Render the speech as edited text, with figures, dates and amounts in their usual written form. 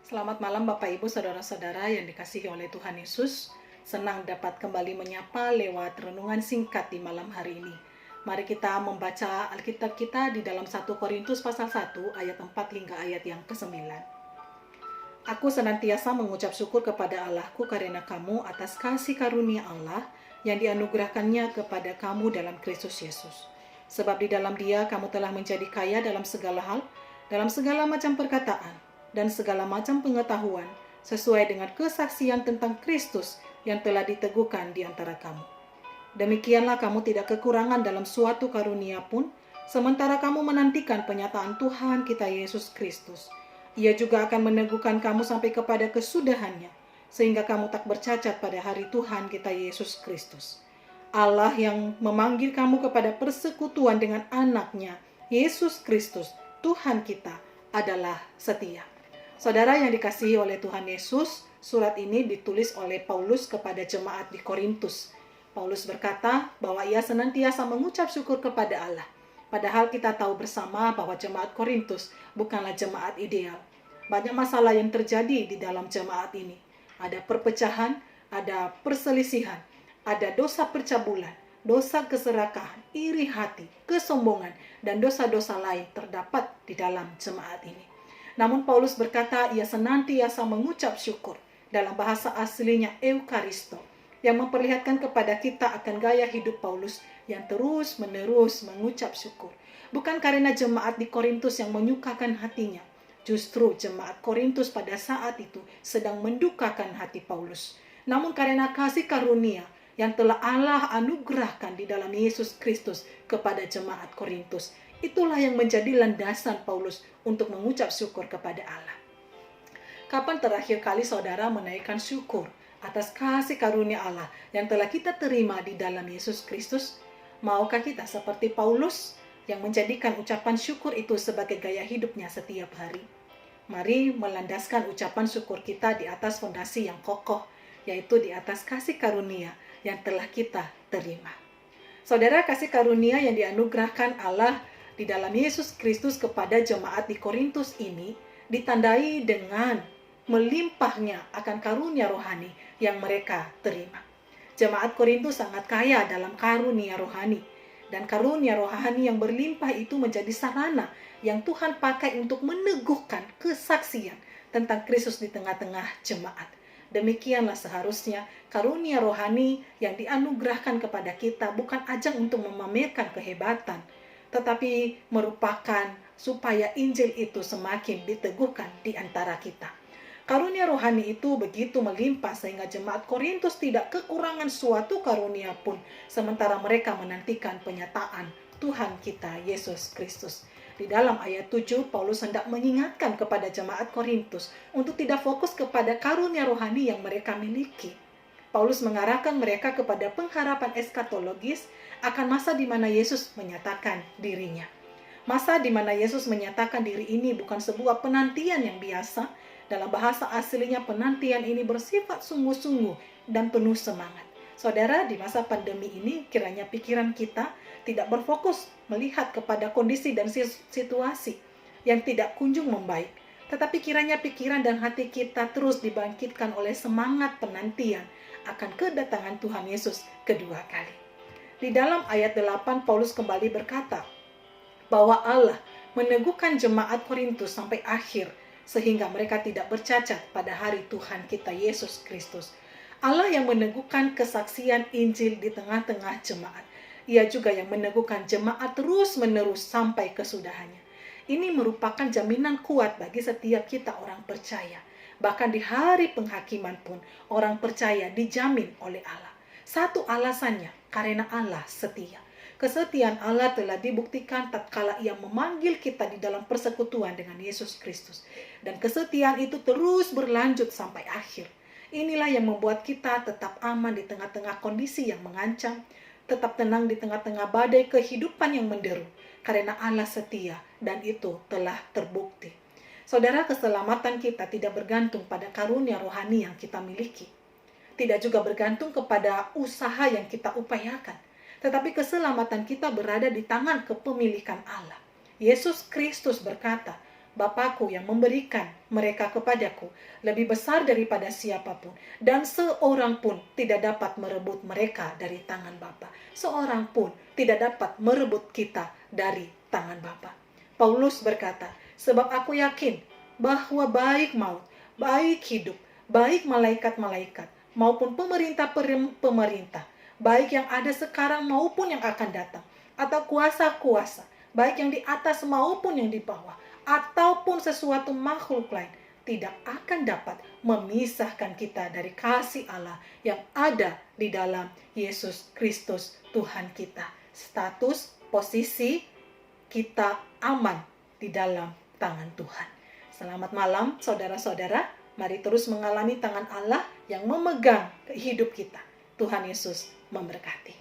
Selamat malam Bapak Ibu Saudara-saudara yang dikasihi oleh Tuhan Yesus. Senang dapat kembali menyapa lewat renungan singkat di malam hari ini. Mari kita membaca Alkitab kita di dalam 1 Korintus pasal 1 ayat 4 hingga ayat yang ke-9. Aku senantiasa mengucap syukur kepada Allahku karena kamu atas kasih karunia Allah yang dianugerahkannya kepada kamu dalam Kristus Yesus. Sebab di dalam Dia kamu telah menjadi kaya dalam segala hal, dalam segala macam perkataan, dan segala macam pengetahuan sesuai dengan kesaksian tentang Kristus yang telah diteguhkan di antara kamu. Demikianlah kamu tidak kekurangan dalam suatu karunia pun, sementara kamu menantikan penyataan Tuhan kita Yesus Kristus. Ia juga akan meneguhkan kamu sampai kepada kesudahannya, sehingga kamu tak bercacat pada hari Tuhan kita Yesus Kristus. Allah yang memanggil kamu kepada persekutuan dengan anaknya, Yesus Kristus, Tuhan kita, adalah setia. Saudara yang dikasihi oleh Tuhan Yesus, surat ini ditulis oleh Paulus kepada jemaat di Korintus. Paulus berkata bahwa ia senantiasa mengucap syukur kepada Allah. Padahal kita tahu bersama bahwa jemaat Korintus bukanlah jemaat ideal. Banyak masalah yang terjadi di dalam jemaat ini. Ada perpecahan, ada perselisihan, ada dosa percabulan, dosa keserakahan, iri hati, kesombongan, dan dosa-dosa lain terdapat di dalam jemaat ini. Namun Paulus berkata ia senantiasa mengucap syukur, dalam bahasa aslinya Eukaristo, yang memperlihatkan kepada kita akan gaya hidup Paulus yang terus-menerus mengucap syukur. Bukan karena jemaat di Korintus yang menyukakan hatinya, justru jemaat Korintus pada saat itu sedang mendukakan hati Paulus. Namun karena kasih karunia yang telah Allah anugerahkan di dalam Yesus Kristus kepada jemaat Korintus, itulah yang menjadi landasan Paulus untuk mengucap syukur kepada Allah. Kapan terakhir kali saudara menaikkan syukur atas kasih karunia Allah yang telah kita terima di dalam Yesus Kristus? Maukah kita seperti Paulus yang menjadikan ucapan syukur itu sebagai gaya hidupnya setiap hari? Mari melandaskan ucapan syukur kita di atas fondasi yang kokoh, yaitu di atas kasih karunia yang telah kita terima. Saudara, kasih karunia yang dianugerahkan Allah di dalam Yesus Kristus kepada jemaat di Korintus ini ditandai dengan melimpahnya akan karunia rohani yang mereka terima. Jemaat Korintus sangat kaya dalam karunia rohani, dan karunia rohani yang berlimpah itu menjadi sarana yang Tuhan pakai untuk meneguhkan kesaksian tentang Kristus di tengah-tengah jemaat. Demikianlah seharusnya karunia rohani yang dianugerahkan kepada kita bukan ajang untuk memamerkan kehebatan, tetapi merupakan supaya Injil itu semakin diteguhkan di antara kita. Karunia rohani itu begitu melimpah sehingga jemaat Korintus tidak kekurangan suatu karunia pun, sementara mereka menantikan penyataan Tuhan kita Yesus Kristus. Di dalam ayat 7, Paulus hendak mengingatkan kepada jemaat Korintus untuk tidak fokus kepada karunia rohani yang mereka miliki. Paulus mengarahkan mereka kepada pengharapan eskatologis akan masa di mana Yesus menyatakan dirinya. Masa di mana Yesus menyatakan diri ini bukan sebuah penantian yang biasa. Dalam bahasa aslinya penantian ini bersifat sungguh-sungguh dan penuh semangat. Saudara, di masa pandemi ini kiranya pikiran kita tidak berfokus melihat kepada kondisi dan situasi yang tidak kunjung membaik. Tetapi kiranya pikiran dan hati kita terus dibangkitkan oleh semangat penantian akan kedatangan Tuhan Yesus kedua kali. Di dalam ayat 8 Paulus kembali berkata bahwa Allah meneguhkan jemaat Korintus sampai akhir sehingga mereka tidak bercacat pada hari Tuhan kita Yesus Kristus. Allah yang meneguhkan kesaksian Injil di tengah-tengah jemaat. Ia juga yang meneguhkan jemaat terus-menerus sampai kesudahannya. Ini merupakan jaminan kuat bagi setiap kita orang percaya. Bahkan di hari penghakiman pun orang percaya dijamin oleh Allah. Satu alasannya karena Allah setia. Kesetiaan Allah telah dibuktikan tatkala ia memanggil kita di dalam persekutuan dengan Yesus Kristus. Dan kesetiaan itu terus berlanjut sampai akhir. Inilah yang membuat kita tetap aman di tengah-tengah kondisi yang mengancam, tetap tenang di tengah-tengah badai kehidupan yang menderu, karena Allah setia dan itu telah terbukti. Saudara, keselamatan kita tidak bergantung pada karunia rohani yang kita miliki. Tidak juga bergantung kepada usaha yang kita upayakan. Tetapi keselamatan kita berada di tangan kepemilikan Allah. Yesus Kristus berkata Bapakku yang memberikan mereka kepadaku lebih besar daripada siapapun, dan seorang pun tidak dapat merebut mereka dari tangan Bapa. Seorang pun tidak dapat merebut kita dari tangan Bapa. Paulus berkata, sebab aku yakin bahwa baik maut, baik hidup, baik malaikat-malaikat, maupun pemerintah-pemerintah, baik yang ada sekarang maupun yang akan datang, atau kuasa-kuasa, baik yang di atas maupun yang di bawah, ataupun sesuatu makhluk lain, tidak akan dapat memisahkan kita dari kasih Allah yang ada di dalam Yesus Kristus Tuhan kita. Status, posisi, kita aman di dalam tangan Tuhan. Selamat malam saudara-saudara. Mari terus mengalami tangan Allah yang memegang hidup kita. Tuhan Yesus memberkati.